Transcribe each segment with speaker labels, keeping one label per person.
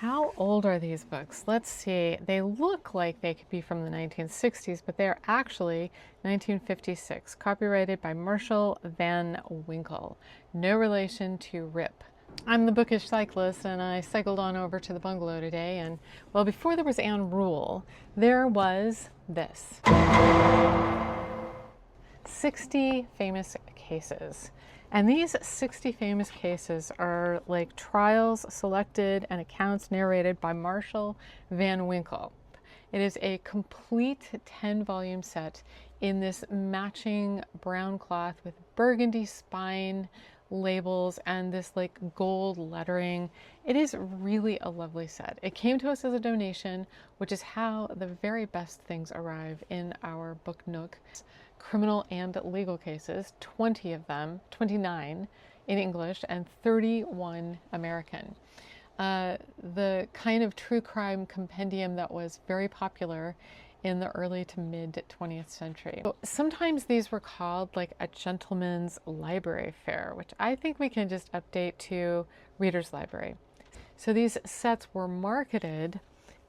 Speaker 1: How old are these books? Let's see. They look like they could be from the 1960s, but they're actually 1956, copyrighted by Marshall Van Winkle. No relation to Rip. I'm the bookish cyclist, and I cycled on over to the bungalow today, and well, before there was Anne Rule, there was this. 60 famous cases. And these 60 famous cases are like trials selected and accounts narrated by Marshall Van Winkle. It is a complete 10-volume set in this matching brown cloth with burgundy spine labels and this like gold lettering. It is really a lovely set. It came to us as a donation, which is how the very best things arrive in our book nook. Criminal and legal cases, 20 of them, 29 in English and 31 American. The kind of true crime compendium that was very popular in the early to mid 20th century. Sometimes these were called like a gentleman's library fare, which I think we can just update to reader's library. So these sets were marketed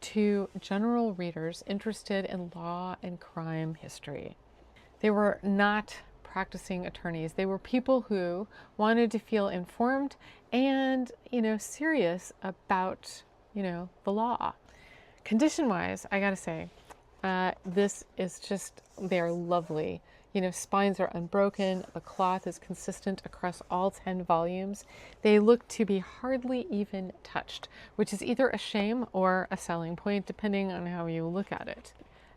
Speaker 1: to general readers interested in law and crime history. They were not practicing attorneys. They were people who wanted to feel informed and, serious about, the law. Condition-wise, I gotta say, this is just, they're lovely. Spines are unbroken. The cloth is consistent across all 10 volumes. They look to be hardly even touched, which is either a shame or a selling point, depending on how you look at it.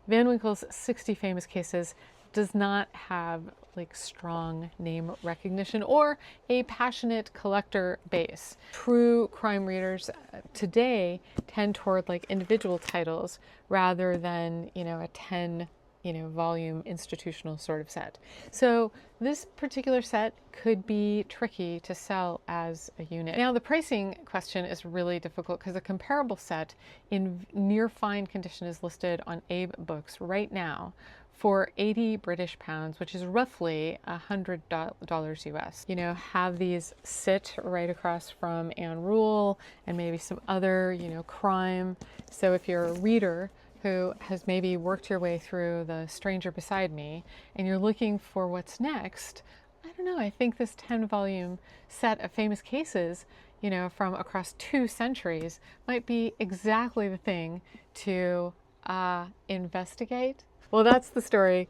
Speaker 1: Van Winkle's 60 Famous Cases does not have like strong name recognition or a passionate collector base. True crime readers today tend toward like individual titles rather than, a 10 volume institutional sort of set. So this particular set could be tricky to sell as a unit. Now the pricing question is really difficult because a comparable set in near fine condition is listed on Abe Books right now for 80 British pounds, which is roughly $100 US. Have these sit right across from Anne Rule and maybe some other, crime. So if you're a reader who has maybe worked your way through The Stranger Beside Me and you're looking for what's next, I don't know, I think this 10-volume set of famous cases, from across 2 centuries might be exactly the thing to investigate. Well, that's the story.